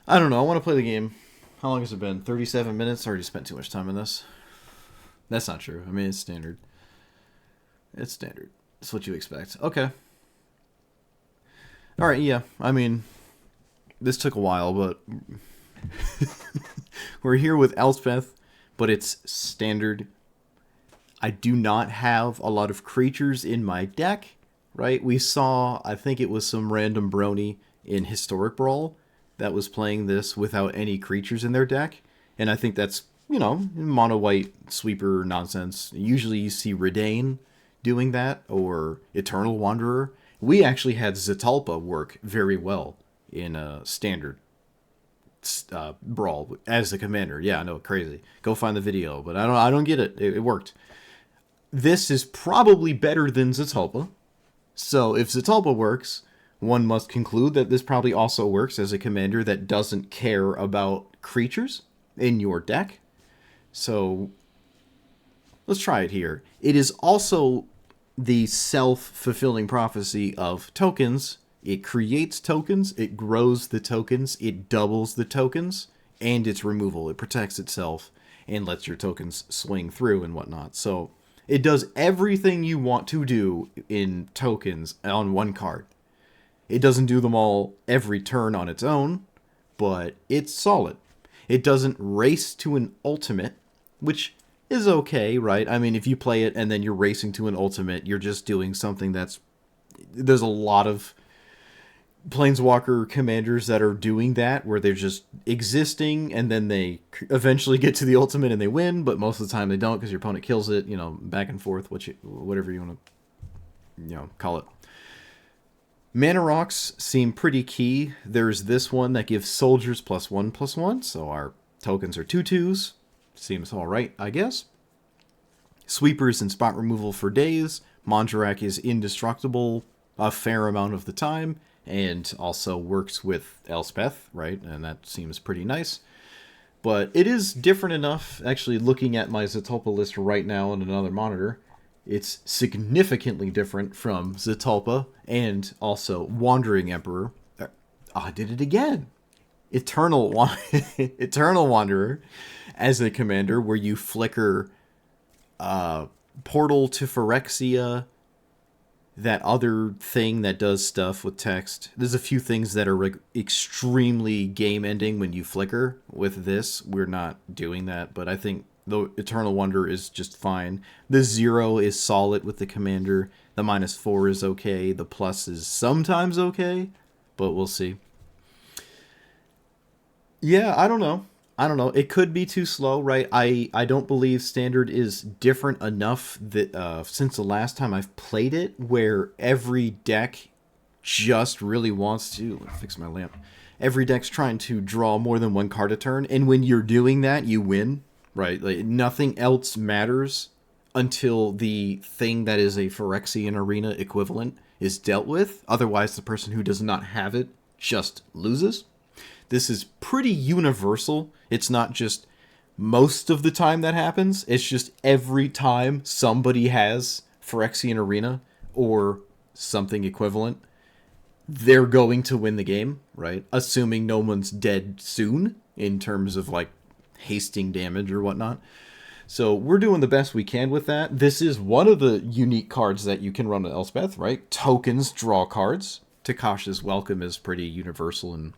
I don't know. I want to play the game. How long has it been? 37 minutes? I already spent too much time on this. That's not true. I mean, it's standard. It's standard. It's what you expect. Okay. All right, yeah. I mean, this took a while, but we're here with Elspeth, but it's standard. I do not have a lot of creatures in my deck, right? We saw, I think it was some random brony in Historic Brawl that was playing this without any creatures in their deck, and I think that's, mono white sweeper nonsense. Usually you see Redain doing that, or Eternal Wanderer. We actually had Zetalpa work very well in a standard Brawl as the commander. Yeah, I know, crazy. Go find the video, but I don't get it. It worked. This is probably better than Zetalpa. So if Zetalpa works, one must conclude that this probably also works as a commander that doesn't care about creatures in your deck. So let's try it here. It is also the self-fulfilling prophecy of tokens. It creates tokens, it grows the tokens, it doubles the tokens, and its removal. It protects itself and lets your tokens swing through and whatnot. So it does everything you want to do in tokens on one card. It doesn't do them all every turn on its own, but it's solid. It doesn't race to an ultimate, which is okay, right? I mean, if you play it and then you're racing to an ultimate, you're just doing something that's... There's a lot of Planeswalker commanders that are doing that, where they're just existing and then they eventually get to the ultimate and they win, but most of the time they don't because your opponent kills it, back and forth, whatever you want to, call it. Mana rocks seem pretty key. There's this one that gives soldiers +1/+1, so our tokens are 2/2s. Seems alright, I guess. Sweepers and spot removal for days. Mondrak is indestructible a fair amount of the time, and also works with Elspeth, right? And that seems pretty nice. But it is different enough, actually looking at my Zetalpa list right now on another monitor, it's significantly different from Zetalpa and also Wandering Emperor. Oh, I did it again. Eternal Wanderer as a commander, where you flicker Portal to Phyrexia, that other thing that does stuff with text. There's a few things that are extremely game ending when you flicker. With this, we're not doing that, but I think the Eternal Wonder is just fine. The 0 is solid with the commander. The -4 is okay. The plus is sometimes okay, but we'll see. Yeah, I don't know. I don't know. It could be too slow, right? I don't believe Standard is different enough that since the last time I've played it, where every deck just really wants to... Let me fix my lamp. Every deck's trying to draw more than one card a turn, and when you're doing that, you win, right? Like, nothing else matters until the thing that is a Phyrexian Arena equivalent is dealt with. Otherwise, the person who does not have it just loses. This is pretty universal. It's not just most of the time that happens. It's just every time somebody has Phyrexian Arena or something equivalent, they're going to win the game, right? Assuming no one's dead soon in terms of, like, hasting damage or whatnot. So we're doing the best we can with that. This is one of the unique cards that you can run with Elspeth, right? Tokens draw cards. Takasha's Welcome is pretty universal and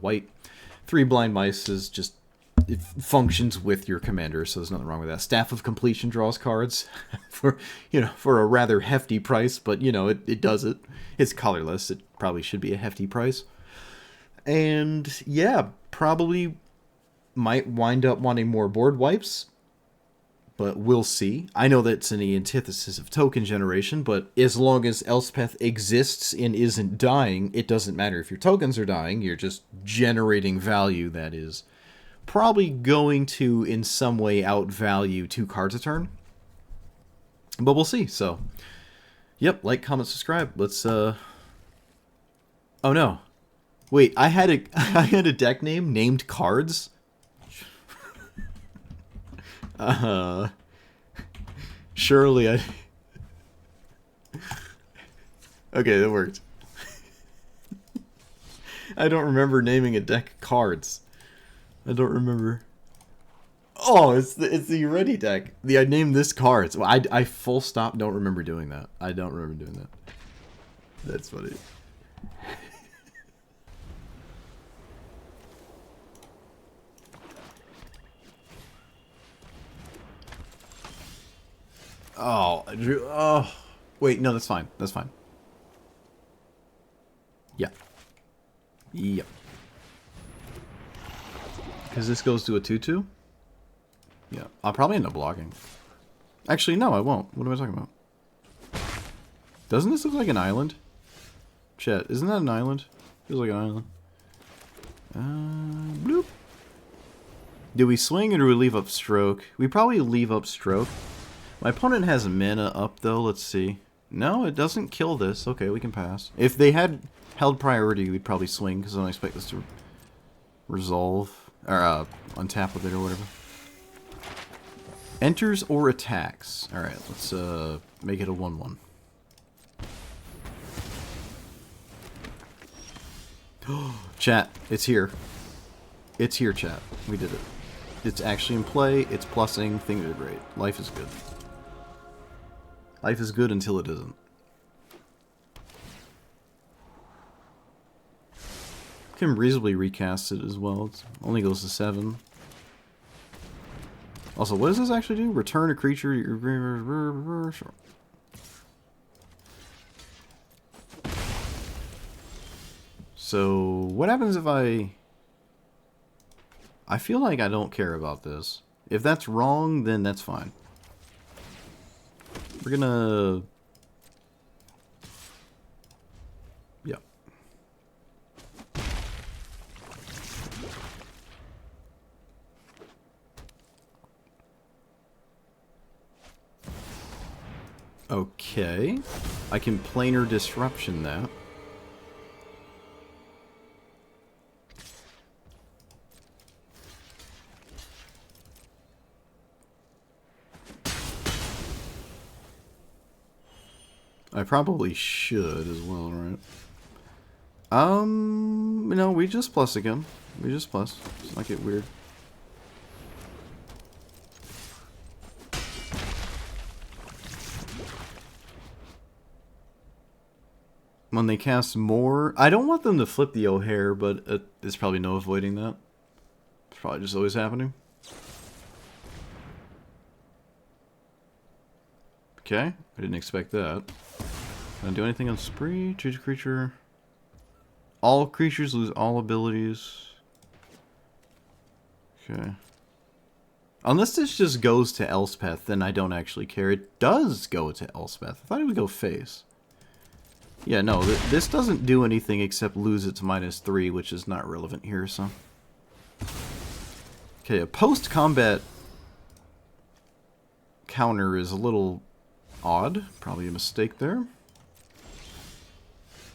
white. 3 Blind Mice is just... It functions with your commander, so there's nothing wrong with that. Staff of Completion draws cards for a rather hefty price, but it does it. It's colorless. It probably should be a hefty price. And yeah, probably might wind up wanting more board wipes, but we'll see. I know that's in the antithesis of token generation, but as long as Elspeth exists and isn't dying, it doesn't matter if your tokens are dying. You're just generating value that is probably going to, in some way, outvalue 2 cards a turn. But we'll see, so... Yep, like, comment, subscribe. Let's, Oh, no. Wait, I had a deck named Cards? Surely I... Okay, that worked. I don't remember naming a deck of cards. I don't remember. Oh, it's the Ready deck. I named this cards. Well, I full stop don't remember doing that. I don't remember doing that. That's funny. Oh, Drew. Oh, wait. No, that's fine. That's fine. Yeah. Yep. Because this goes to a 2/2. Yeah, I'll probably end up blocking. Actually, no, I won't. What am I talking about? Doesn't this look like an island? Chet, isn't that an island? Feels like an island. Bloop. Do we swing or do we leave up stroke? We probably leave up stroke. My opponent has mana up though, let's see. No, it doesn't kill this. Okay, we can pass. If they had held priority, we'd probably swing because I don't expect this to resolve. Or untap with it or whatever. Enters or attacks. Alright, let's make it a 1/1. Chat, it's here. It's here, chat. We did it. It's actually in play. It's plussing. Things are great. Life is good. Life is good until it isn't. Can reasonably recast it as well. It only goes to 7. Also, what does this actually do? Return a creature. Sure. So, what happens if I feel like I don't care about this. If that's wrong, then that's fine. We're gonna... Yeah. Okay. I can planar disruption that. I probably should as well, right? No, we just plus again. We just plus. Let's not get weird. When they cast more... I don't want them to flip the O'Hare, but there's probably no avoiding that. It's probably just always happening. Okay, I didn't expect that. Can I do anything on Spree? Choose a creature. All creatures lose all abilities. Okay. Unless this just goes to Elspeth, then I don't actually care. It does go to Elspeth. I thought it would go face. Yeah, no, this doesn't do anything except lose its -3, which is not relevant here, so... Okay, a post-combat counter is a little odd. Probably a mistake there.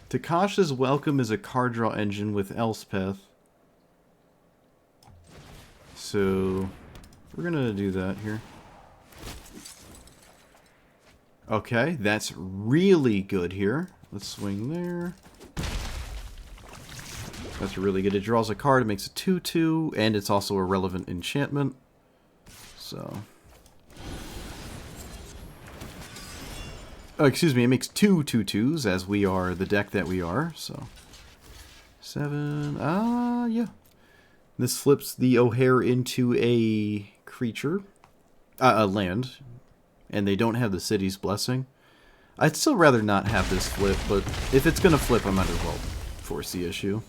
Takasha's Welcome is a card draw engine with Elspeth. So, we're gonna do that here. Okay, that's really good here. Let's swing there. That's really good. It draws a card, it makes a 2/2, and it's also a relevant enchantment. So... Oh, excuse me, it makes 2 2/2s, as we are the deck that we are, so... 7... yeah. This flips the O'Hare into a creature. A land. And they don't have the city's blessing. I'd still rather not have this flip, but if it's gonna flip, I might as well force the issue.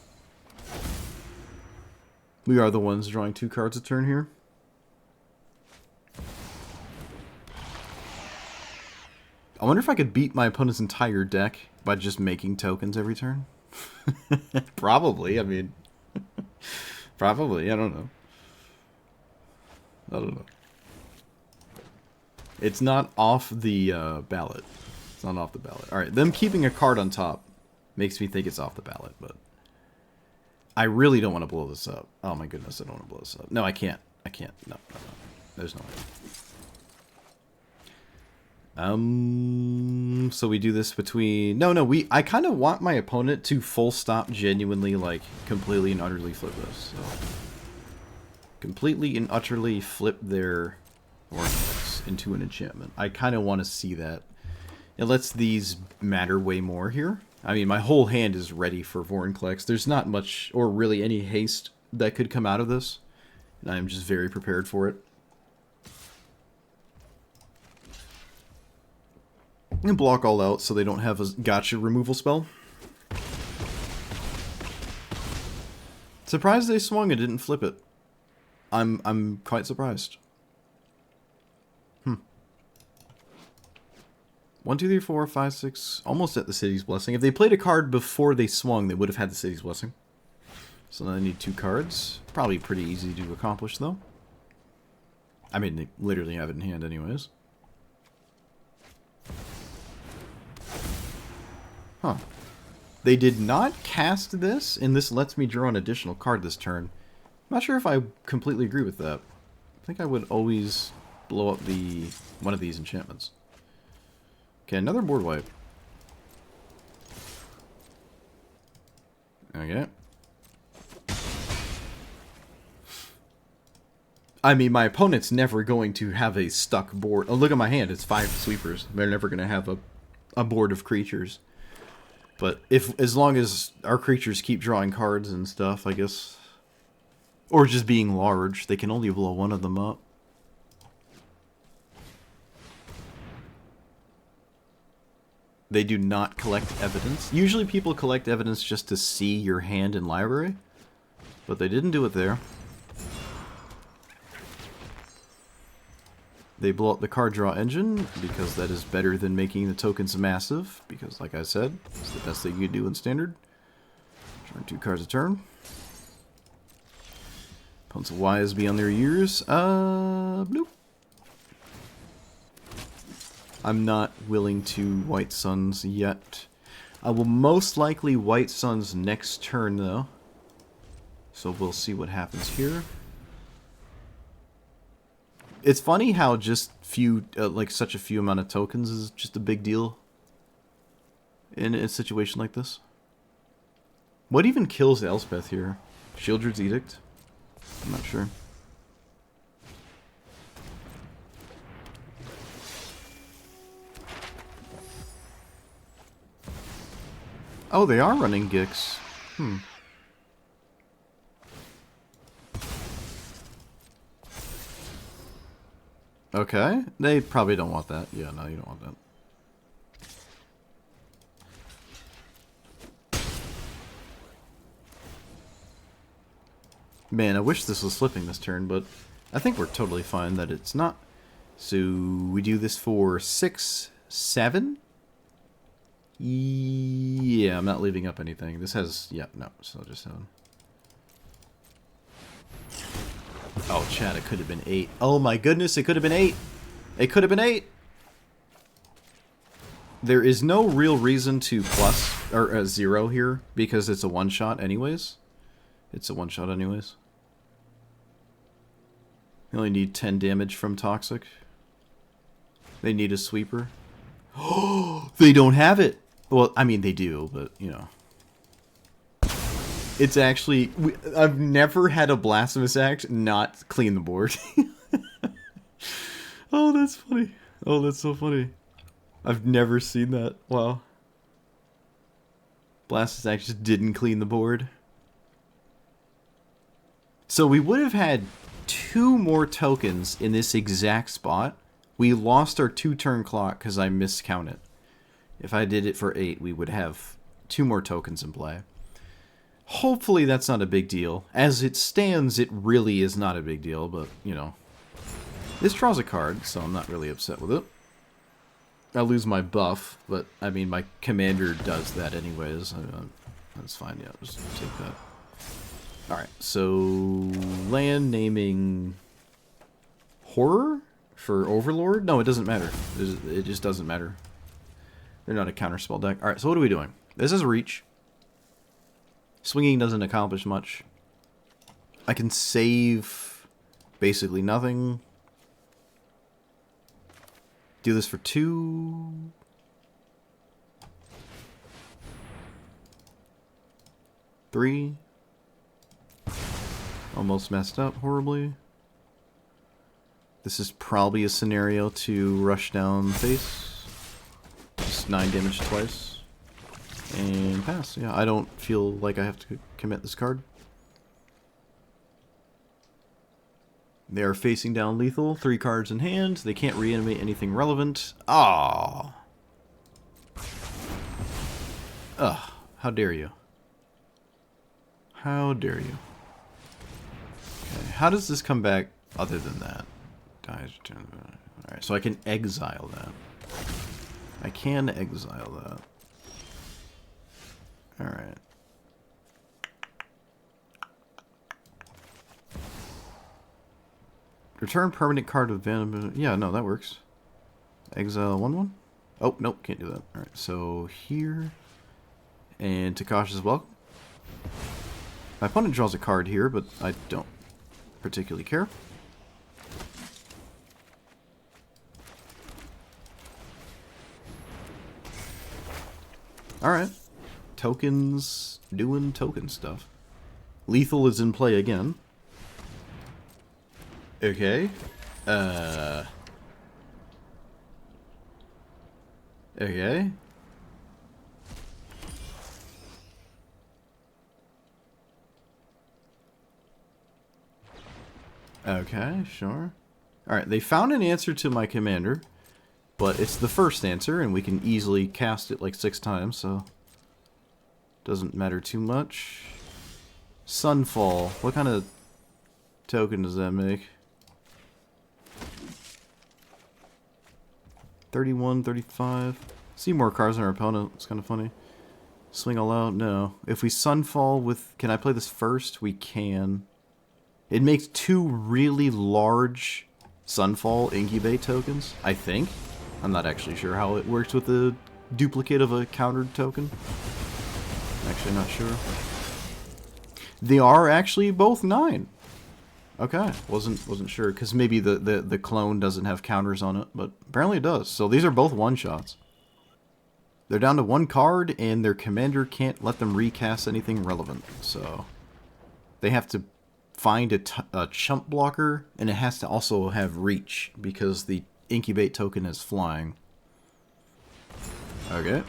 We are the ones drawing 2 cards a turn here. I wonder if I could beat my opponent's entire deck by just making tokens every turn. Probably, I mean... Probably, I don't know. I don't know. It's not off the ballot. It's not off the ballot. Alright, them keeping a card on top makes me think it's off the ballot, but... I really don't want to blow this up. Oh my goodness, I don't want to blow this up. No, I can't. I can't. No, no, no. There's no way. So we do this between... No, I kind of want my opponent to full stop genuinely, like, completely and utterly flip this. So. Completely and utterly flip their Vortex into an enchantment. I kind of want to see that. It lets these matter way more here. I mean, my whole hand is ready for Vorinclex. There's not much, or really any haste that could come out of this. And I'm just very prepared for it. And block all out so they don't have a gotcha removal spell. Surprised they swung and didn't flip it. I'm quite surprised. 1, 2, 3, 4, 5, 6. Almost at the City's Blessing. If they played a card before they swung, they would have had the City's Blessing. So now I need 2 cards. Probably pretty easy to accomplish, though. I mean, they literally have it in hand anyways. Huh. They did not cast this, and this lets me draw an additional card this turn. I'm not sure if I completely agree with that. I think I would always blow up one of these enchantments. Okay, another board wipe. Okay. I mean, my opponent's never going to have a stuck board. Oh, look at my hand. It's 5 sweepers. They're never going to have a board of creatures. But as long as our creatures keep drawing cards and stuff, I guess... Or just being large, they can only blow one of them up. They do not collect evidence. Usually people collect evidence just to see your hand in library. But they didn't do it there. They blow up the card draw engine, because that is better than making the tokens massive. Because, like I said, it's the best thing you can do in Standard. Drawing 2 cards a turn. Opponents wise beyond their years. Bloop. I'm not willing to White Suns yet. I will most likely White Suns next turn, though. So we'll see what happens here. It's funny how just such a few amount of tokens is just a big deal in a situation like this. What even kills Elspeth here? Shieldred's Edict? I'm not sure. Oh, they are running Gix. Okay. They probably don't want that. Yeah, no, you don't want that. Man, I wish this was slipping this turn, but I think we're totally fine that it's not. So we do this for 6, 7? Yeah, I'm not leaving up anything. This has... Yeah, no, so just 7. Oh, Chad, it could have been 8. Oh my goodness, it could have been 8. It could have been 8. There is no real reason to plus or 0 here because it's a one-shot anyways. It's a one-shot anyways. You only need 10 damage from Toxic. They need a sweeper. Oh, they don't have it. Well, I mean, they do, but, you know. It's actually... I've never had a Blasphemous Act not clean the board. Oh, that's funny. Oh, that's so funny. I've never seen that. Wow. Blasphemous Act just didn't clean the board. So we would have had 2 more tokens in this exact spot. We lost our 2-turn clock because I miscounted. If I did it for 8, we would have 2 more tokens in play. Hopefully that's not a big deal. As it stands, it really is not a big deal, but, you know. This draws a card, so I'm not really upset with it. I lose my buff, but, I mean, my commander does that anyways. That's fine, yeah, just take that. Alright, so... land naming... Horror? For Overlord? No, it doesn't matter. It just doesn't matter. They're not a counterspell deck. Alright, so what are we doing? This is Reach. Swinging doesn't accomplish much. I can save basically nothing. Do this for 2. Three. Almost messed up horribly. This is probably a scenario to rush down face. Just 9 damage twice. And pass. Yeah, I don't feel like I have to commit this card. They are facing down lethal. 3 cards in hand. They can't reanimate anything relevant. Ah. Ugh. How dare you. How dare you. Okay, how does this come back other than that? Alright, so I can exile that. I can exile that. Alright. Return permanent card of Venom. Yeah, no, that works. Exile 1/1. Oh, nope, can't do that. Alright, so here. And Takashi's welcome. My opponent draws a card here, but I don't particularly care. Alright. Tokens doing token stuff. Lethal is in play again. Okay. Okay. Okay, sure. Alright, they found an answer to my commander, but it's the first answer, and we can easily cast it like 6 times, so doesn't matter too much. Sunfall. What kind of token does that make? 31, 35. See more cards than our opponent. It's kind of funny. Swing all out? No. If we Sunfall with... Can I play this first? We can. It makes 2 really large Sunfall incubate tokens, I think. I'm not actually sure how it works with the duplicate of a countered token. Actually not sure. They are actually both 9. Okay, wasn't sure, because maybe the clone doesn't have counters on it, but apparently it does. So these are both one-shots. They're down to 1 card, and their commander can't let them recast anything relevant. So they have to find a chump blocker, and it has to also have reach, because the incubate token is flying. Okay.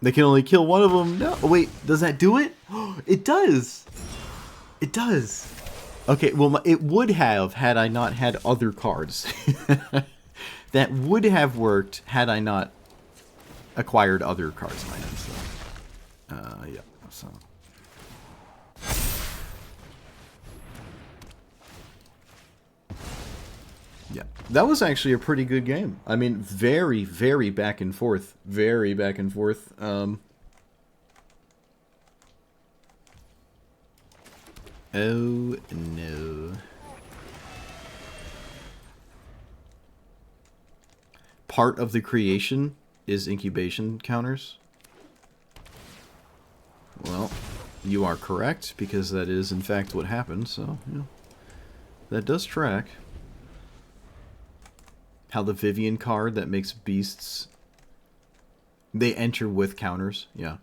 They can only kill one of them. No, oh, wait, does that do it? It does. It does. Okay, well, it would have had I not had other cards. That would have worked had I not acquired other cards in my hand. So, yeah. So. Yeah, that was actually a pretty good game. I mean, very, very back and forth. Very back and forth. Oh, no. Part of the creation is incubation counters. Well, you are correct, because that is, in fact, what happened. So, yeah. That does track. How the Vivian card that makes beasts, they enter with counters. Yeah.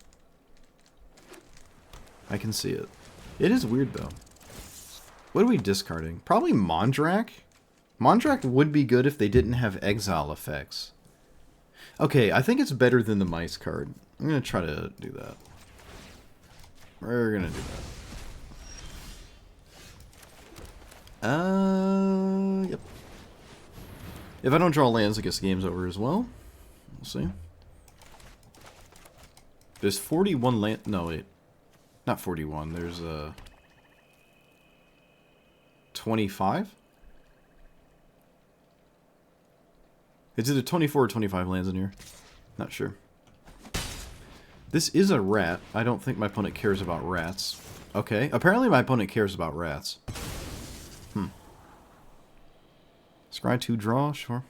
I can see it. It is weird, though. What are we discarding? Probably Mondrak? Mondrak would be good if they didn't have exile effects. Okay, I think it's better than the mice card. I'm going to try to do that. We're going to do that. Yep. If I don't draw lands, I guess the game's over as well. We'll see. There's 41 land... No, wait. Not 41. There's 25? Is it a 24 or 25 lands in here? Not sure. This is a rat. I don't think my opponent cares about rats. Okay. Apparently my opponent cares about rats. Scry 2 draw, sure.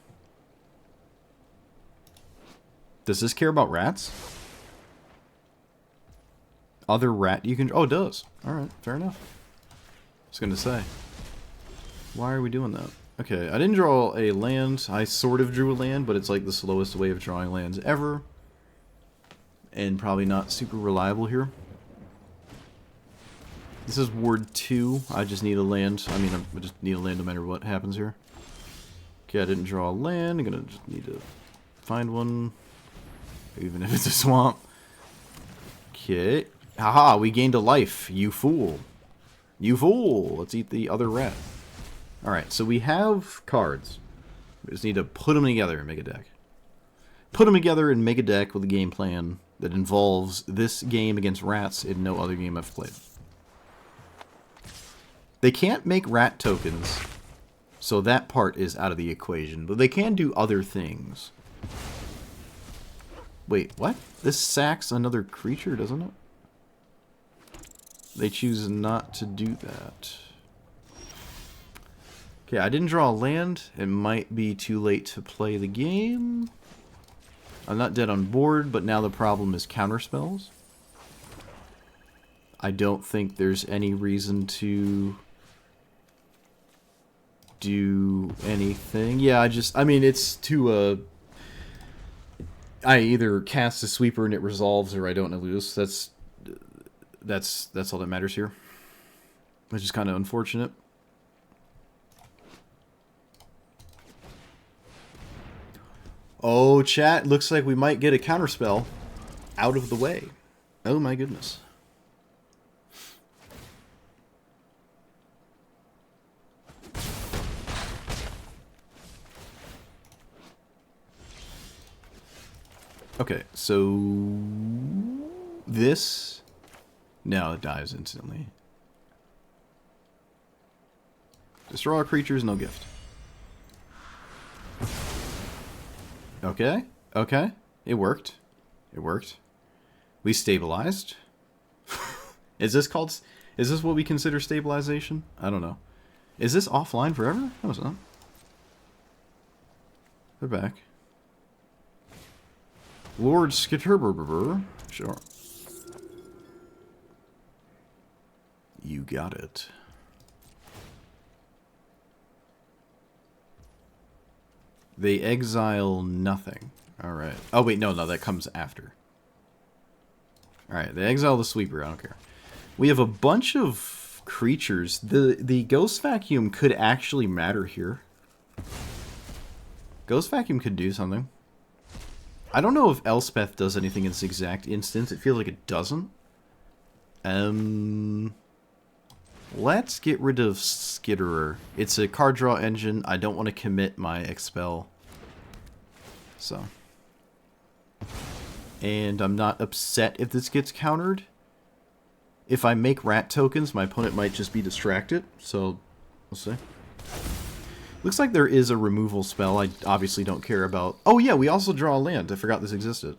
Does this care about rats? Other rat you can... Oh, it does. Alright, fair enough. I was going to say. Why are we doing that? Okay, I didn't draw a land. I sort of drew a land, but it's like the slowest way of drawing lands ever. And probably not super reliable here. This is Ward 2. I just need a land. I mean, I just need a land no matter what happens here. Okay, I didn't draw a land. I'm gonna just need to find one. Even if it's a swamp. Okay. Haha, we gained a life. You fool. You fool. Let's eat the other rat. Alright, so we have cards. We just need to put them together and make a deck. Put them together and make a deck with a game plan that involves this game against rats in no other game I've played. They can't make rat tokens, so that part is out of the equation, but they can do other things. Wait, what? This sacks another creature, doesn't it? They choose not to do that. Okay, I didn't draw a land. It might be too late to play the game. I'm not dead on board, but now the problem is counterspells. I don't think there's any reason to do anything. Yeah, I mean, it's too, I either cast a sweeper and it resolves, or I don't lose. That's all that matters here. Which is kind of unfortunate. Oh, chat, looks like we might get a counterspell out of the way. Oh my goodness. Okay, so this now it dies instantly. Destroy all creatures, no gift. Okay, okay. It worked. It worked. We stabilized. Is this what we consider stabilization? I don't know. Is this offline forever? No, it's not. They're back. Lord Skitterberber. Sure. You got it. They exile nothing. Alright. Oh, wait, no, that comes after. Alright, they exile the sweeper. I don't care. We have a bunch of creatures. The Ghost Vacuum could actually matter here. Ghost Vacuum could do something. I don't know if Elspeth does anything in this exact instance. It feels like it doesn't. Let's get rid of Skitterer. It's a card draw engine. I don't want to commit my Expel. So. And I'm not upset if this gets countered. If I make rat tokens, my opponent might just be distracted. So, we'll see. Looks like there is a removal spell. I obviously don't care about... Oh yeah, we also draw a land. I forgot this existed.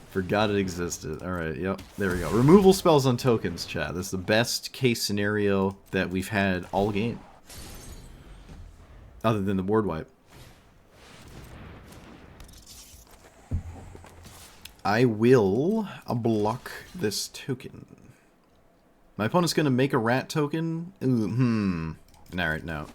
Forgot it existed. Alright, yep. There we go. Removal spells on tokens, chat. That's the best case scenario that we've had all game. Other than the board wipe. I will block this token. My opponent's going to make a rat token. Ooh, Alright, no.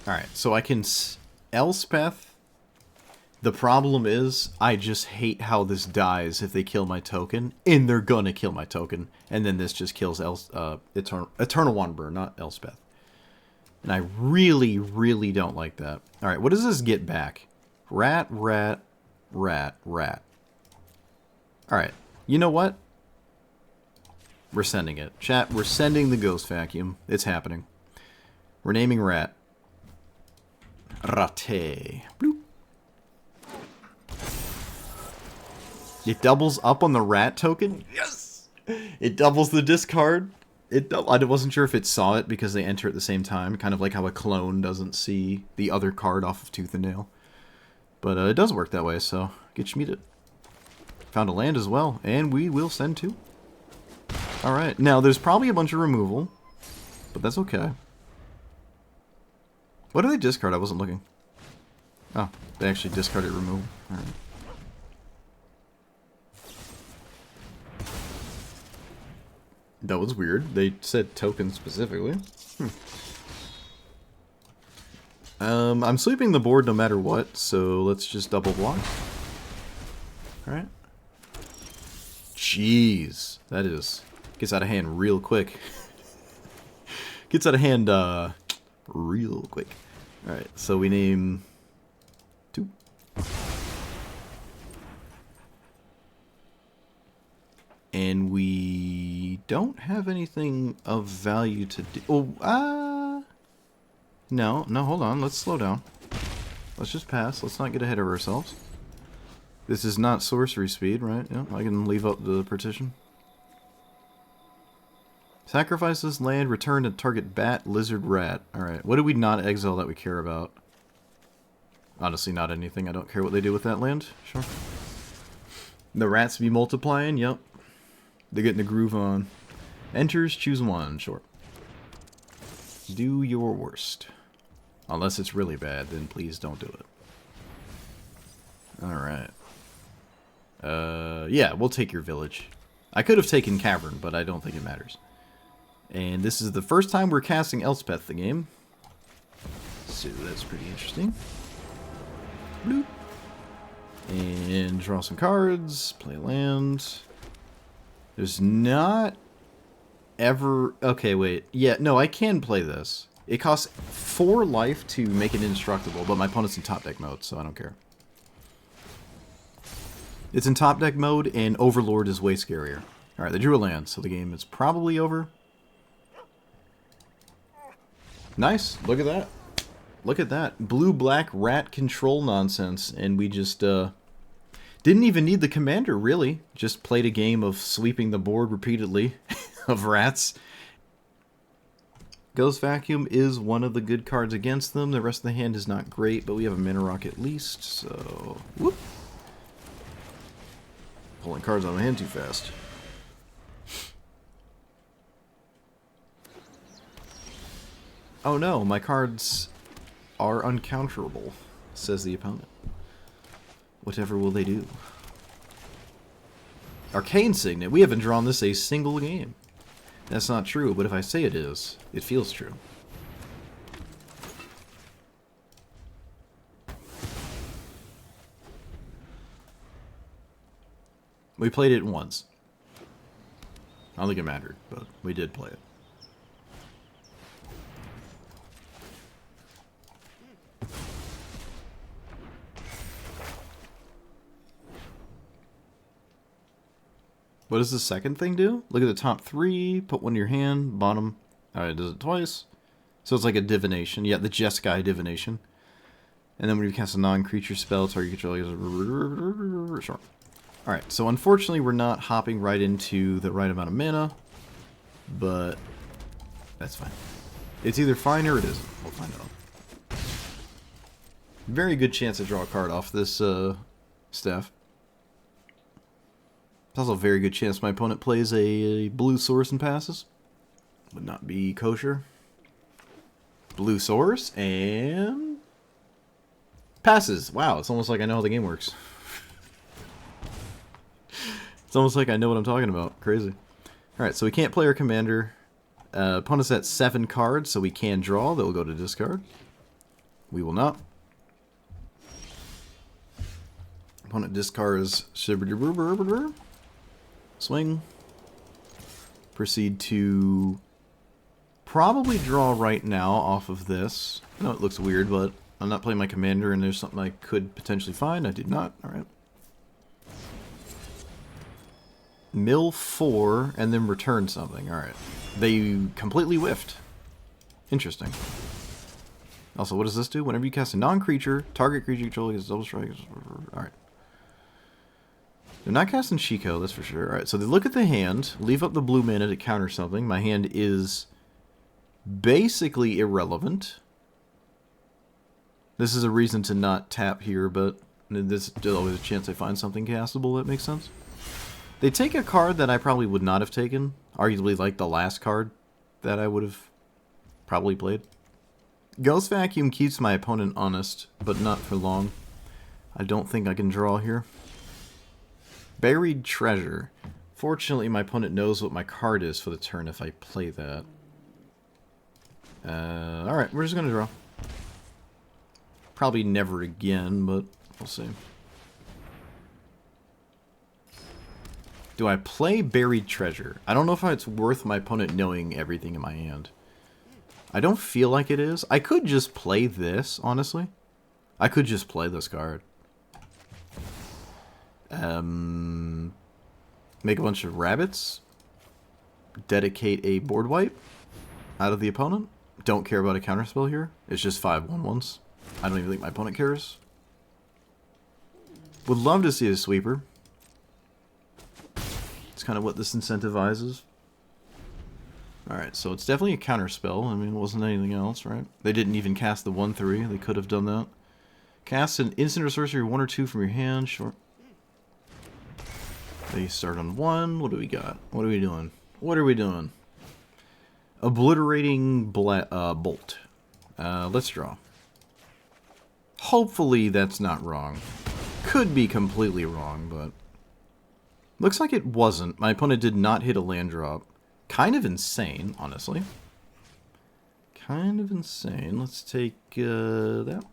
Alright, so I can... Elspeth. The problem is, I just hate how this dies if they kill my token. And they're gonna kill my token. And then this just kills Eternal Wanderer, not Elspeth. And I really, really don't like that. Alright, what does this get back? Rat, rat, rat, rat. Alright, you know what? We're sending it. Chat, we're sending the Ghost Vacuum. It's happening. We're naming rat. Ratte. Bloop. It doubles up on the rat token? Yes! It doubles the discard. I wasn't sure if it saw it because they enter at the same time. Kind of like how a clone doesn't see the other card off of Tooth and Nail. But it does work that way, so get you muted. Found a land as well, and we will send two. Alright, now there's probably a bunch of removal, but that's okay. What do they discard? I wasn't looking. Oh, they actually discarded removal. Alright. That was weird. They said token specifically. I'm sweeping the board no matter what, so let's just double block. Alright. Jeez. That is... Gets out of hand real quick. Gets out of hand, real quick. Alright, so we name... 2. And we don't have anything of value to do... Oh, no, hold on. Let's slow down. Let's just pass. Let's not get ahead of ourselves. This is not sorcery speed, right? Yeah, I can leave up the partition. Sacrifice this land, return to target bat, lizard, rat. Alright, what do we not exile that we care about? Honestly, not anything. I don't care what they do with that land. Sure. The rats be multiplying? Yep. They're getting the groove on. Enters, choose one. Sure. Do your worst. Unless it's really bad, then please don't do it. Alright. Yeah, we'll take your village. I could have taken Cavern, but I don't think it matters. And this is the first time we're casting Elspeth the game. So that's pretty interesting. Bloop. And draw some cards. Play land. There's not ever... Okay, wait. Yeah, no, I can play this. It costs 4 life to make it indestructible, but my opponent's in top deck mode, so I don't care. It's in top deck mode, and Overlord is way scarier. Alright, they drew a land, so the game is probably over. Nice. Look at that. Look at that. Blue-black rat control nonsense, and we just, didn't even need the commander, really. Just played a game of sweeping the board repeatedly of rats. Ghost Vacuum is one of the good cards against them. The rest of the hand is not great, but we have a Mana Rock at least, so... Whoop. Pulling cards out of my hand too fast. Oh no, my cards are uncounterable, says the opponent. Whatever will they do? Arcane Signet. We haven't drawn this a single game. That's not true, but if I say it is, it feels true. We played it once. I don't think it mattered, but we did play it. What does the second thing do? Look at the top 3, put one in your hand, bottom. Alright, it does it twice. So it's like a divination. Yeah, the Jeskai divination. And then when you cast a non-creature spell, target control. Sure. Alright, so unfortunately we're not hopping right into the right amount of mana, but that's fine. It's either fine or it isn't. We'll find out. Very good chance to draw a card off this staff. There's also a very good chance my opponent plays a blue source and passes. Would not be kosher. Blue source and passes. Wow, it's almost like I know how the game works. It's almost like I know what I'm talking about. Crazy. Alright, so we can't play our commander. Opponent's at 7 cards, so we can draw. They'll go to discard. We will not. Opponent discards. Swing. Proceed to probably draw right now off of this. I know it looks weird, but I'm not playing my commander and there's something I could potentially find. I did not. Alright. Mill 4 and then return something. Alright. They completely whiffed. Interesting. Also, what does this do? Whenever you cast a non-creature, target creature you control gets double strike. Alright. They're not casting Shiko, that's for sure. Alright, so they look at the hand, leave up the blue mana to counter something. My hand is basically irrelevant. This is a reason to not tap here, but there's always a chance I find something castable that makes sense. They take a card that I probably would not have taken. Arguably like the last card that I would have probably played. Ghost Vacuum keeps my opponent honest, but not for long. I don't think I can draw here. Buried Treasure. Fortunately, my opponent knows what my card is for the turn if I play that. Alright, we're just going to draw. Probably never again, but we'll see. Do I play Buried Treasure? I don't know if it's worth my opponent knowing everything in my hand. I don't feel like it is. I could just play this, honestly. I could just play this card. Make a bunch of rabbits. Dedicate a board wipe out of the opponent. Don't care about a counterspell here. It's just 5/1/1s. I don't even think my opponent cares. Would love to see a sweeper. It's kind of what this incentivizes. Alright, so it's definitely a counterspell. I mean, it wasn't anything else, right? They didn't even cast the 1/3. They could have done that. Cast an instant or sorcery 1 or 2 from your hand. Sure. They start on 1. What do we got? What are we doing? What are we doing? Obliterating bolt. Let's draw. Hopefully that's not wrong. Could be completely wrong, but... Looks like it wasn't. My opponent did not hit a land drop. Kind of insane, honestly. Kind of insane. Let's take that.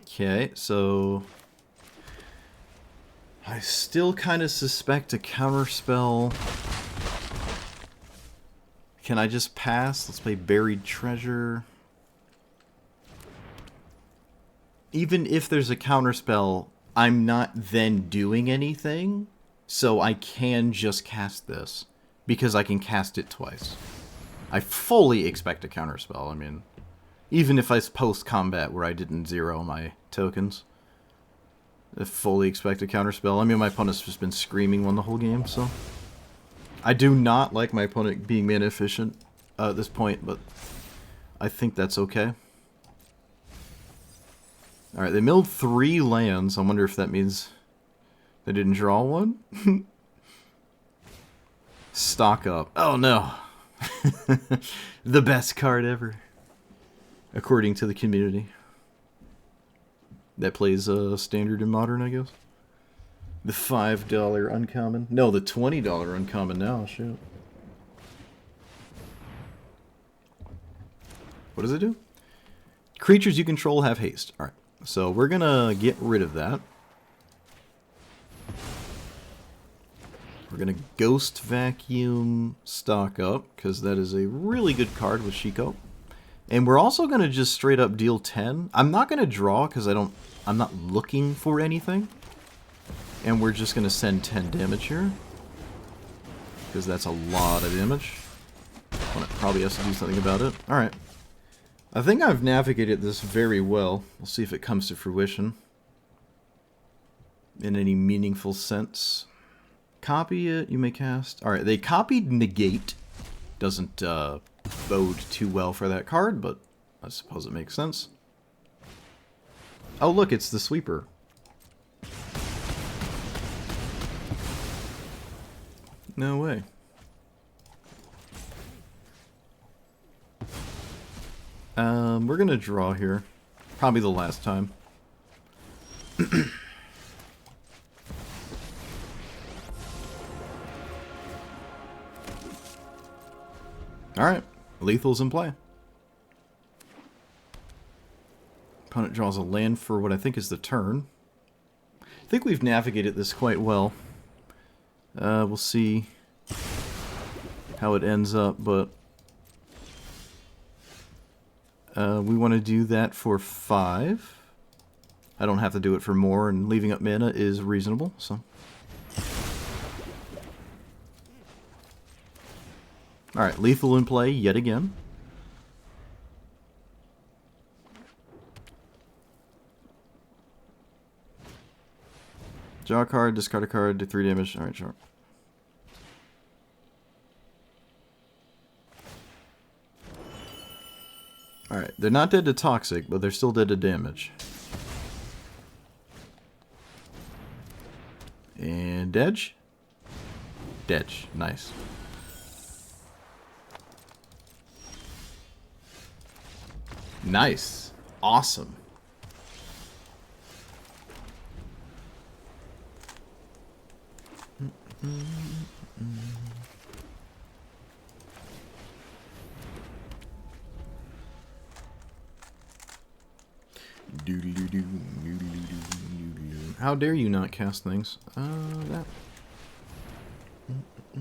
Okay, so... I still kind of suspect a counterspell. Can I just pass? Let's play Buried Treasure. Even if there's a counterspell, I'm not then doing anything, so I can just cast this, because I can cast it twice. I fully expect a counterspell, I mean, even if it's post-combat where I didn't zero my tokens. I fully expect a counterspell. I mean, my opponent's just been screaming one the whole game, so... I do not like my opponent being mana efficient at this point, but I think that's okay. Alright, they milled 3 lands. I wonder if that means they didn't draw one? Stock up. Oh no! The best card ever. According to the community. That plays standard and modern, I guess. The $5 uncommon. No, the $20 uncommon now, shoot. What does it do? Creatures you control have haste. Alright, so we're gonna get rid of that. We're gonna Ghost Vacuum stock up, because that is a really good card with Shiko. And we're also gonna just straight up deal 10. I'm not gonna draw, because I'm not looking for anything. And we're just gonna send 10 damage here. Because that's a lot of damage. Opponent probably has to do something about it. Alright. I think I've navigated this very well. We'll see if it comes to fruition. In any meaningful sense. Copy it, you may cast. Alright, they copied Negate. Doesn't bode too well for that card, but I suppose it makes sense. Oh look, it's the sweeper. No way. We're gonna draw here. Probably the last time. Alright. Lethal's in play. Opponent draws a land for what I think is the turn. I think we've navigated this quite well. We'll see how it ends up, but we want to do that for 5. I don't have to do it for more, and leaving up mana is reasonable, so. Alright, lethal in play yet again. Draw a card, discard a card, do 3 damage. Alright, sure. Alright, they're not dead to toxic, but they're still dead to damage. And Dedge? Dedge, nice. Nice. Awesome. How dare you not cast things? That. I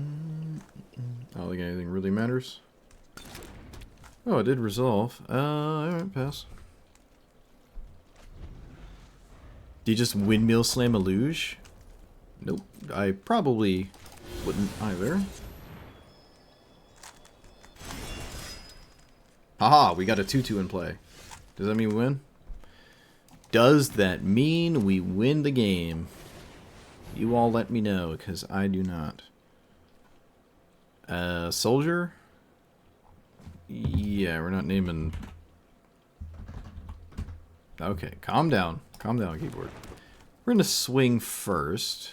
don't think anything really matters. Oh, it did resolve. Alright, pass. Do you just windmill slam a luge? Nope. I probably wouldn't either. Haha, we got a 2-2 in play. Does that mean we win? Does that mean we win the game? You all let me know, because I do not. Soldier? Yeah, we're not naming... Okay, calm down. Calm down, keyboard. We're going to swing first.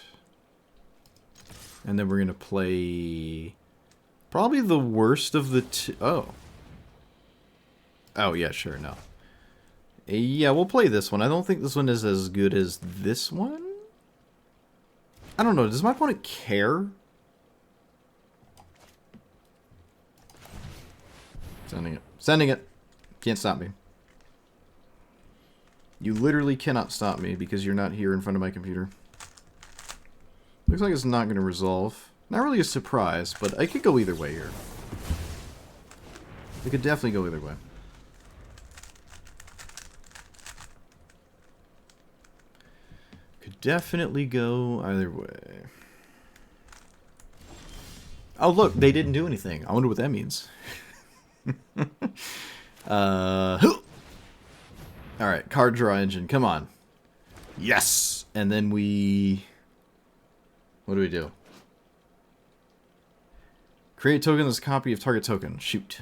And then we're going to play... Probably the worst of the two... Oh. Oh, yeah, sure, no. Yeah, we'll play this one. I don't think this one is as good as this one. I don't know. Does my opponent care? Sending it. Sending it. Can't stop me. You literally cannot stop me because you're not here in front of my computer. Looks like it's not going to resolve. Not really a surprise, but I could go either way here. It could definitely go either way. Could definitely go either way. Oh, look, they didn't do anything. I wonder what that means. Alright, card draw engine, come on. Yes! And then we... What do we do? Create token as a copy of target token. Shoot.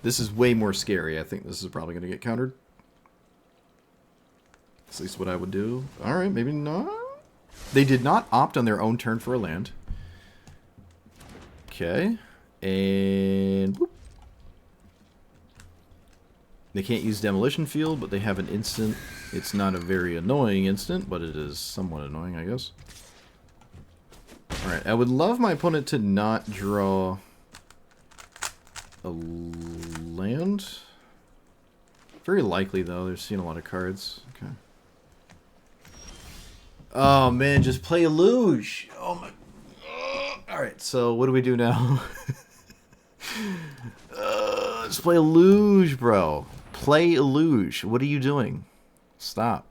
This is way more scary. I think this is probably going to get countered. At least what I would do. Alright, maybe not. They did not opt on their own turn for a land. Okay. And... Whoop. They can't use Demolition Field, but they have an instant. It's not a very annoying instant, but it is somewhat annoying, I guess. Alright, I would love my opponent to not draw a land. Very likely, though. They're seeing a lot of cards. Okay. Oh, man, just play a luge. Oh, my... Alright, so what do we do now? Just play a luge, bro. Play a luge. What are you doing? Stop.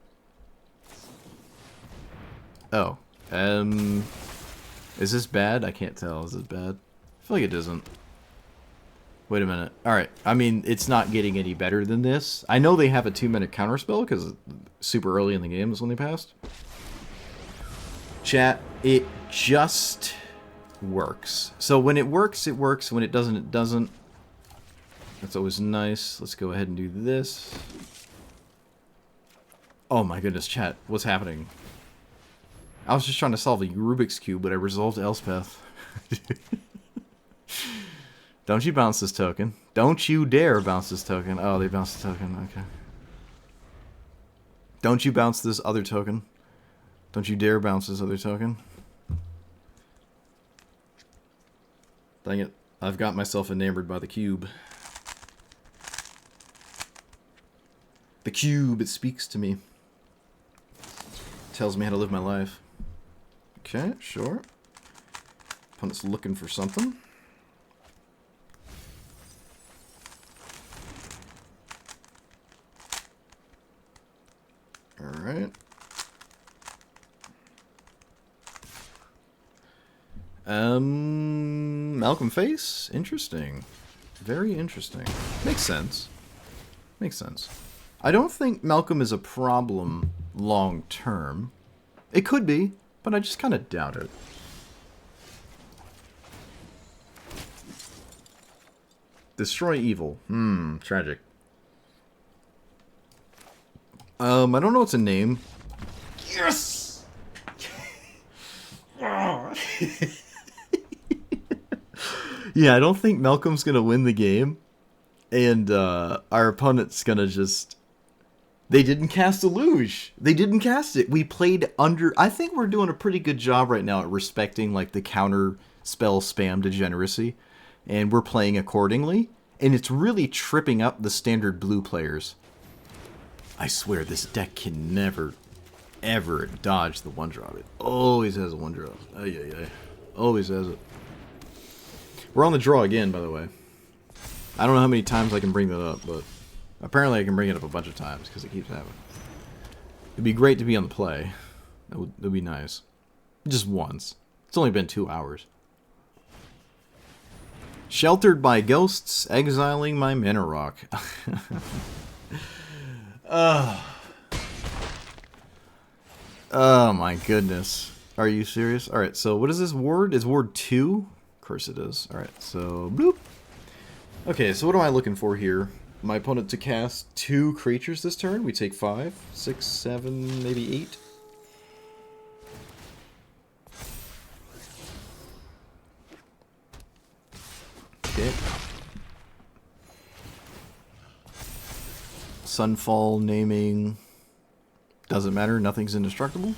Oh. Is this bad? I can't tell. Is this bad? I feel like it isn't. Wait a minute. Alright. I mean, it's not getting any better than this. I know they have a 2-minute counterspell because super early in the game is when they passed. Chat, it just works. So when it works, it works. When it doesn't, it doesn't. That's always nice. Let's go ahead and do this. Oh my goodness, chat. What's happening? I was just trying to solve a Rubik's Cube, but I resolved Elspeth. Don't you bounce this token. Don't you dare bounce this token. Oh, they bounced the token. Okay. Don't you bounce this other token. Don't you dare bounce this other token. Dang it. I've got myself enamored by the cube. The cube, it speaks to me. Tells me how to live my life. Okay, sure. Opponent's looking for something. Alright. Malcolm Face? Interesting. Very interesting. Makes sense. Makes sense. I don't think Malcolm is a problem long term. It could be, but I just kind of doubt it. Destroy evil. Tragic. I don't know what's a name. Yes! Yeah, I don't think Malcolm's gonna win the game. And our opponent's gonna just They didn't cast a luge. They didn't cast it. We played under... I think we're doing a pretty good job right now at respecting, like, the counter spell spam degeneracy. And we're playing accordingly. And it's really tripping up the standard blue players. I swear, this deck can never, ever dodge the one-drop. It always has a one-drop. Ay, ay, ay. Always has it. We're on the draw again, by the way. I don't know how many times I can bring that up, but... apparently I can bring it up a bunch of times, because it keeps happening. It'd be great to be on the play. That'd be nice. Just once. It's only been 2 hours. Sheltered by ghosts, exiling my mana rock. Oh my goodness. Are you serious? Alright, so what is this ward? Is ward 2? Of course it is. Alright, so bloop. Okay, so what am I looking for here? My opponent to cast 2 creatures this turn. We take 5, 6, 7, maybe 8. Okay. Sunfall naming. Doesn't matter, nothing's indestructible.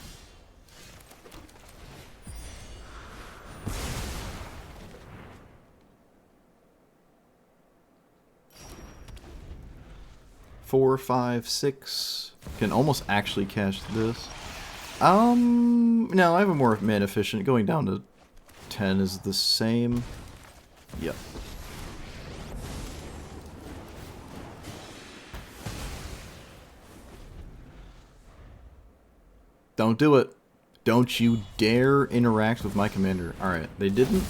Four, 5, 6. Can almost actually cast this. No, I have a more mana efficient. Going down to 10 is the same. Yep. Don't do it. Don't you dare interact with my commander. Alright, they didn't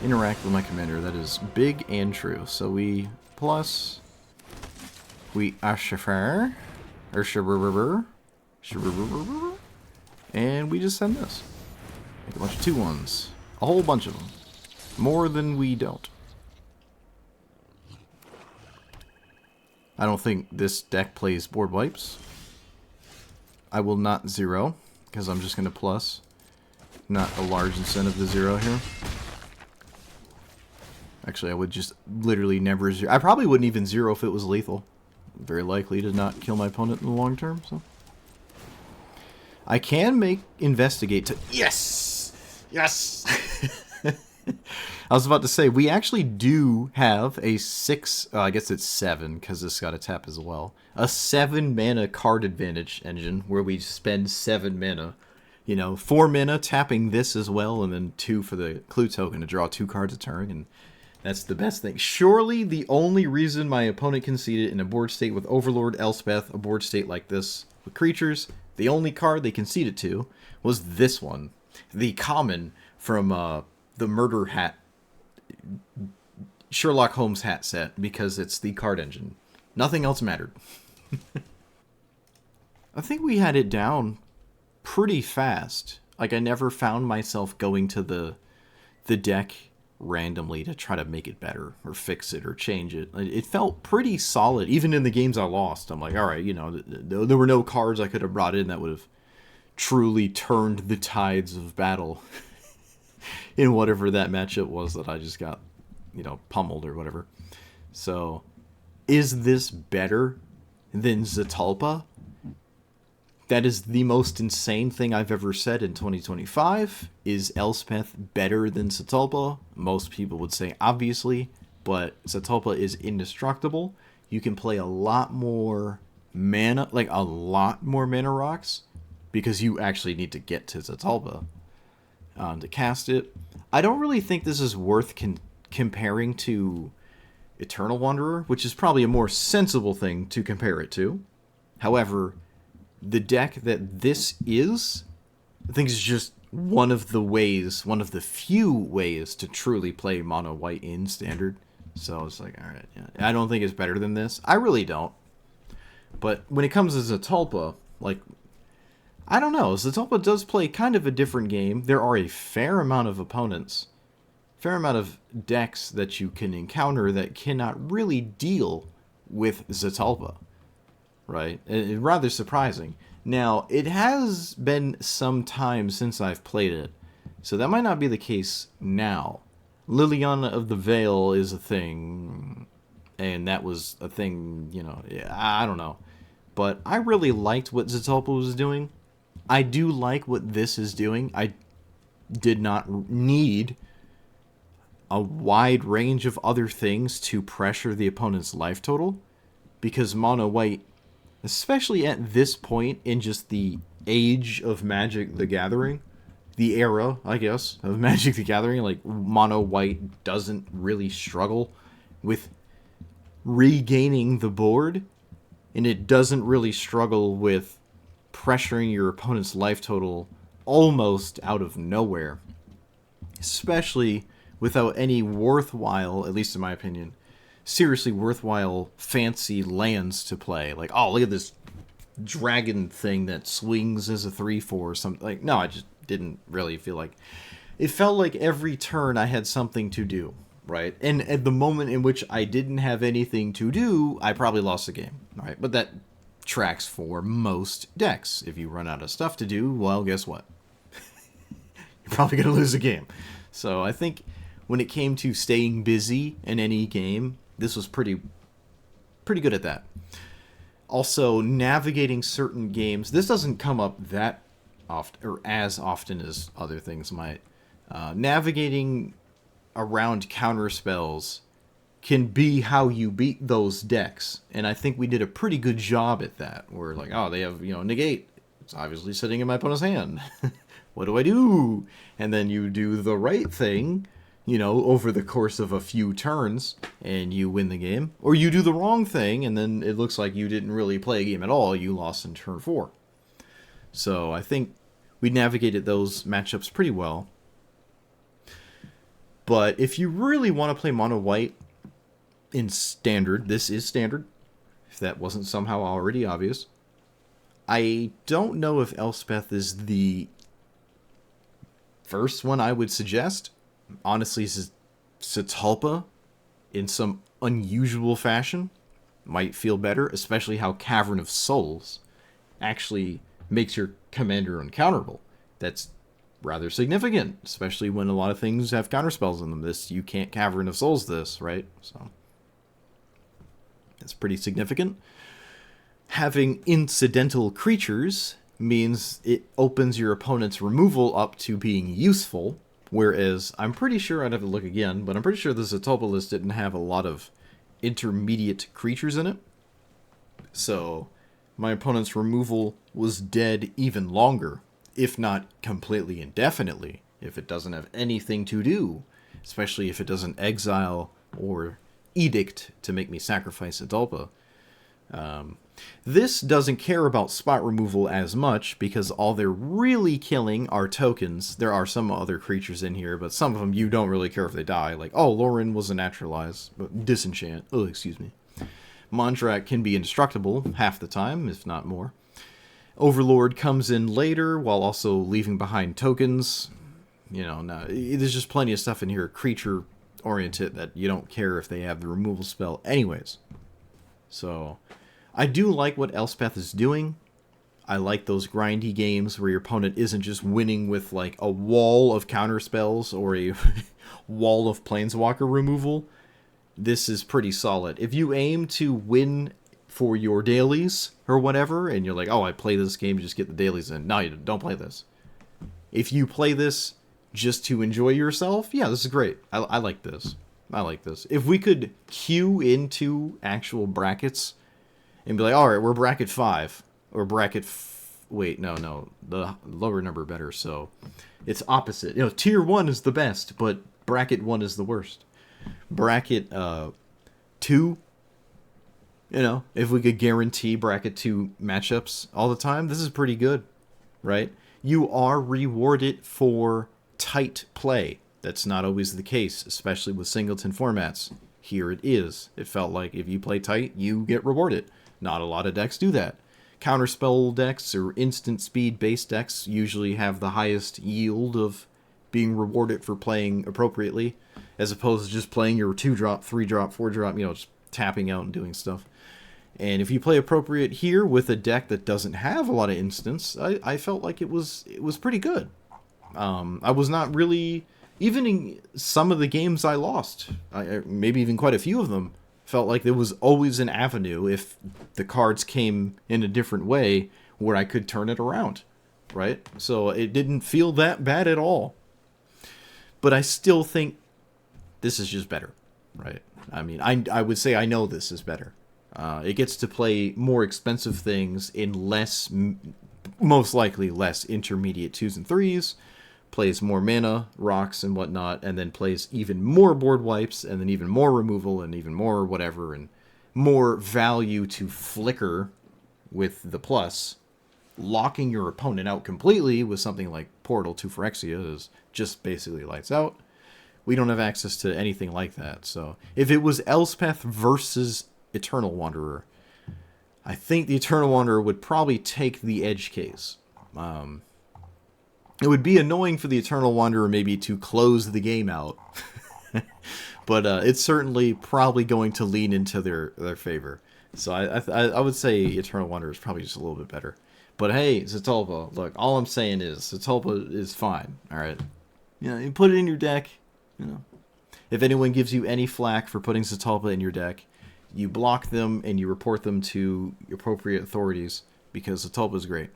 interact with my commander. That is big and true. So we plus... we Ashifer, and we just send this. Make a bunch of 2/1s. A whole bunch of them. More than we don't. I don't think this deck plays board wipes. I will not zero, because I'm just going to plus. Not a large incentive to zero here. Actually, I would just literally never zero. I probably wouldn't even zero if it was lethal. Very likely to not kill my opponent in the long term, so. I can make investigate to... yes! Yes! I was about to say, we actually do have a 6... I guess it's 7, because this got a tap as well. A 7 mana card advantage engine, where we spend 7 mana. You know, 4 mana tapping this as well, and then 2 for the clue token to draw 2 cards a turn, and that's the best thing. Surely the only reason my opponent conceded in a board state with Overlord, Elspeth, a board state like this with creatures, the only card they conceded to was this one. The common from the Murder Hat, Sherlock Holmes hat set, because it's the card engine. Nothing else mattered. I think we had it down pretty fast. Like, I never found myself going to the deck randomly to try to make it better or fix it or change it. It felt pretty solid, even in the games I lost. I'm like, all right, you know, there were no cards I could have brought in that would have truly turned the tides of battle in whatever that matchup was that I just got, you know, pummeled or whatever. So, is this better than Zetalpa? That is the most insane thing I've ever said in 2025. Is Elspeth better than Zetalpa? Most people would say obviously, but Zetalpa is indestructible. You can play a lot more mana, like a lot more mana rocks, because you actually need to get to Zetalpa to cast it. I don't really think this is worth comparing to Eternal Wanderer, which is probably a more sensible thing to compare it to. However, the deck that this is, I think, is just one of the few ways to truly play mono white in standard. So it's like, alright, yeah. I don't think it's better than this. I really don't. But when it comes to Zetalpa, like, I don't know. Zetalpa does play kind of a different game. There are a fair amount of opponents, fair amount of decks that you can encounter that cannot really deal with Zetalpa. Right? It's rather surprising. Now, it has been some time since I've played it, so that might not be the case now. Liliana of the Veil is a thing, and that was a thing, you know, I don't know. but I really liked what Zetalpa was doing. I do like what this is doing. I did not need a wide range of other things to pressure the opponent's life total, because mono white, especially at this point in just the age of Magic the Gathering, the era, I guess, of Magic the Gathering, like, mono white doesn't really struggle with regaining the board, and it doesn't really struggle with pressuring your opponent's life total almost out of nowhere, especially without any worthwhile, at least in my opinion, seriously worthwhile fancy lands to play. Like, oh, look at this dragon thing that swings as a 3/4 or something. Like, no, I just didn't really feel like... It felt like every turn I had something to do, right? And at the moment in which I didn't have anything to do, I probably lost the game, right? But that tracks for most decks. If you run out of stuff to do, well, guess what? You're probably going to lose the game. So I think when it came to staying busy in any game, this was pretty good at that. Also, navigating certain games. This doesn't come up that often, or as often as other things might. Navigating around counter spells can be how you beat those decks. And I think we did a pretty good job at that. We're like, oh, they have, negate. It's obviously sitting in my opponent's hand. What do I do? And then you do the right thing, over the course of a few turns, and you win the game. Or you do the wrong thing, and then it looks like you didn't really play a game at all. You lost in turn 4. So I think we navigated those matchups pretty well. But if you really want to play mono white in standard, this is standard, if that wasn't somehow already obvious, I don't know if Elspeth is the first one I would suggest. Honestly, Zetalpa, in some unusual fashion, might feel better, especially how Cavern of Souls actually makes your commander uncounterable. That's rather significant, especially when a lot of things have counterspells in them. You can't Cavern of Souls this, right? So that's pretty significant. Having incidental creatures means it opens your opponent's removal up to being useful, whereas I'm pretty sure, I'd have to look again, but I'm pretty sure the Zetalpa list didn't have a lot of intermediate creatures in it. So my opponent's removal was dead even longer, if not completely indefinitely, if it doesn't have anything to do, especially if it doesn't exile or edict to make me sacrifice Zetalpa. This doesn't care about spot removal as much, because all they're really killing are tokens. There are some other creatures in here, but some of them you don't really care if they die. Like, oh, Lauren was a naturalize, but disenchant. Oh, excuse me. Mondrak can be indestructible half the time, if not more. Overlord comes in later, while also leaving behind tokens. There's just plenty of stuff in here, creature-oriented, that you don't care if they have the removal spell anyways. So I do like what Elspeth is doing. I like those grindy games where your opponent isn't just winning with like a wall of counterspells or a wall of planeswalker removal. This is pretty solid. If you aim to win for your dailies or whatever, and you're like, oh, I play this game to just get the dailies in. No, you don't play this. If you play this just to enjoy yourself, yeah, this is great. I like this. I like this. If we could queue into actual brackets and be like, all right, we're bracket 5 or bracket... Wait, no, the lower number better. So it's opposite. Tier 1 is the best, but bracket 1 is the worst. Bracket 2, if we could guarantee bracket 2 matchups all the time, this is pretty good, right? You are rewarded for tight play. That's not always the case, especially with singleton formats. Here it is. It felt like if you play tight, you get rewarded. Not a lot of decks do that. Counterspell decks or instant speed based decks usually have the highest yield of being rewarded for playing appropriately, as opposed to just playing your 2-drop, 3-drop, 4-drop, just tapping out and doing stuff. And if you play appropriate here with a deck that doesn't have a lot of instants, I felt like it was pretty good. I was not really... Even in some of the games I lost, maybe even quite a few of them, Felt like there was always an avenue if the cards came in a different way where I could turn it around, right? So it didn't feel that bad at all. But I still think this is just better, right? I mean, I would say I know this is better. It gets to play more expensive things in less, most likely less intermediate 2s and 3s, plays more mana, rocks, and whatnot, and then plays even more board wipes, and then even more removal, and even more whatever, and more value to flicker with the plus. Locking your opponent out completely with something like Portal to Phyrexia is just basically lights out. We don't have access to anything like that. So if it was Elspeth versus Eternal Wanderer, I think the Eternal Wanderer would probably take the edge case. It would be annoying for the Eternal Wanderer maybe to close the game out. But it's certainly probably going to lean into their favor. So I would say Eternal Wanderer is probably just a little bit better. But hey, Zatopa, look, all I'm saying is Zatopa is fine, alright? You know, you put it in your deck, you know. If anyone gives you any flack for putting Zatopa in your deck, you block them and you report them to appropriate authorities because Zatopa is great.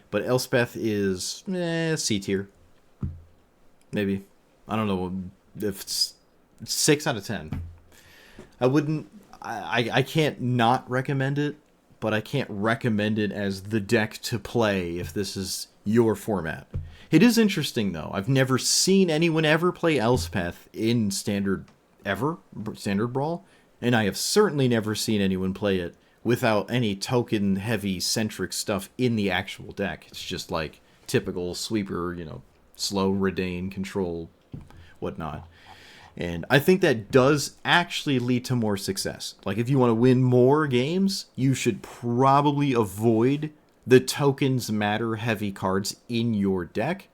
But Elspeth is C tier. Maybe. I don't know if it's 6 out of 10. I can't not recommend it, but I can't recommend it as the deck to play if this is your format. It is interesting, though. I've never seen anyone ever play Elspeth in Standard Brawl, and I have certainly never seen anyone play it without any token-heavy centric stuff in the actual deck. It's just like typical sweeper, you know, slow, redain, control, whatnot. And I think that does actually lead to more success. Like, if you want to win more games, you should probably avoid the tokens matter heavy cards in your deck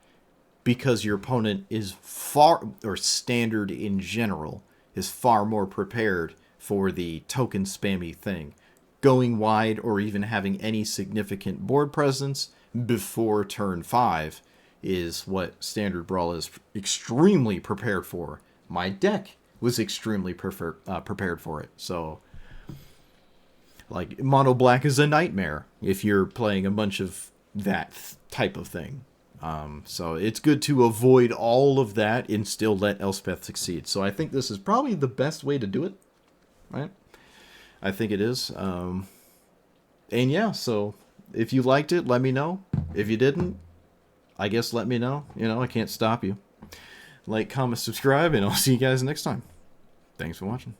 because your opponent is or Standard in general, is far more prepared for the token spammy thing. Going wide or even having any significant board presence before turn 5 is what Standard Brawl is extremely prepared for. My deck was extremely prepared for it. So, like, Mono Black is a nightmare if you're playing a bunch of that type of thing. So it's good to avoid all of that and still let Elspeth succeed. So I think this is probably the best way to do it, right? I think it is. And yeah, so if you liked it, let me know. If you didn't, I guess let me know. You know, I can't stop you. Like, comment, subscribe, and I'll see you guys next time. Thanks for watching.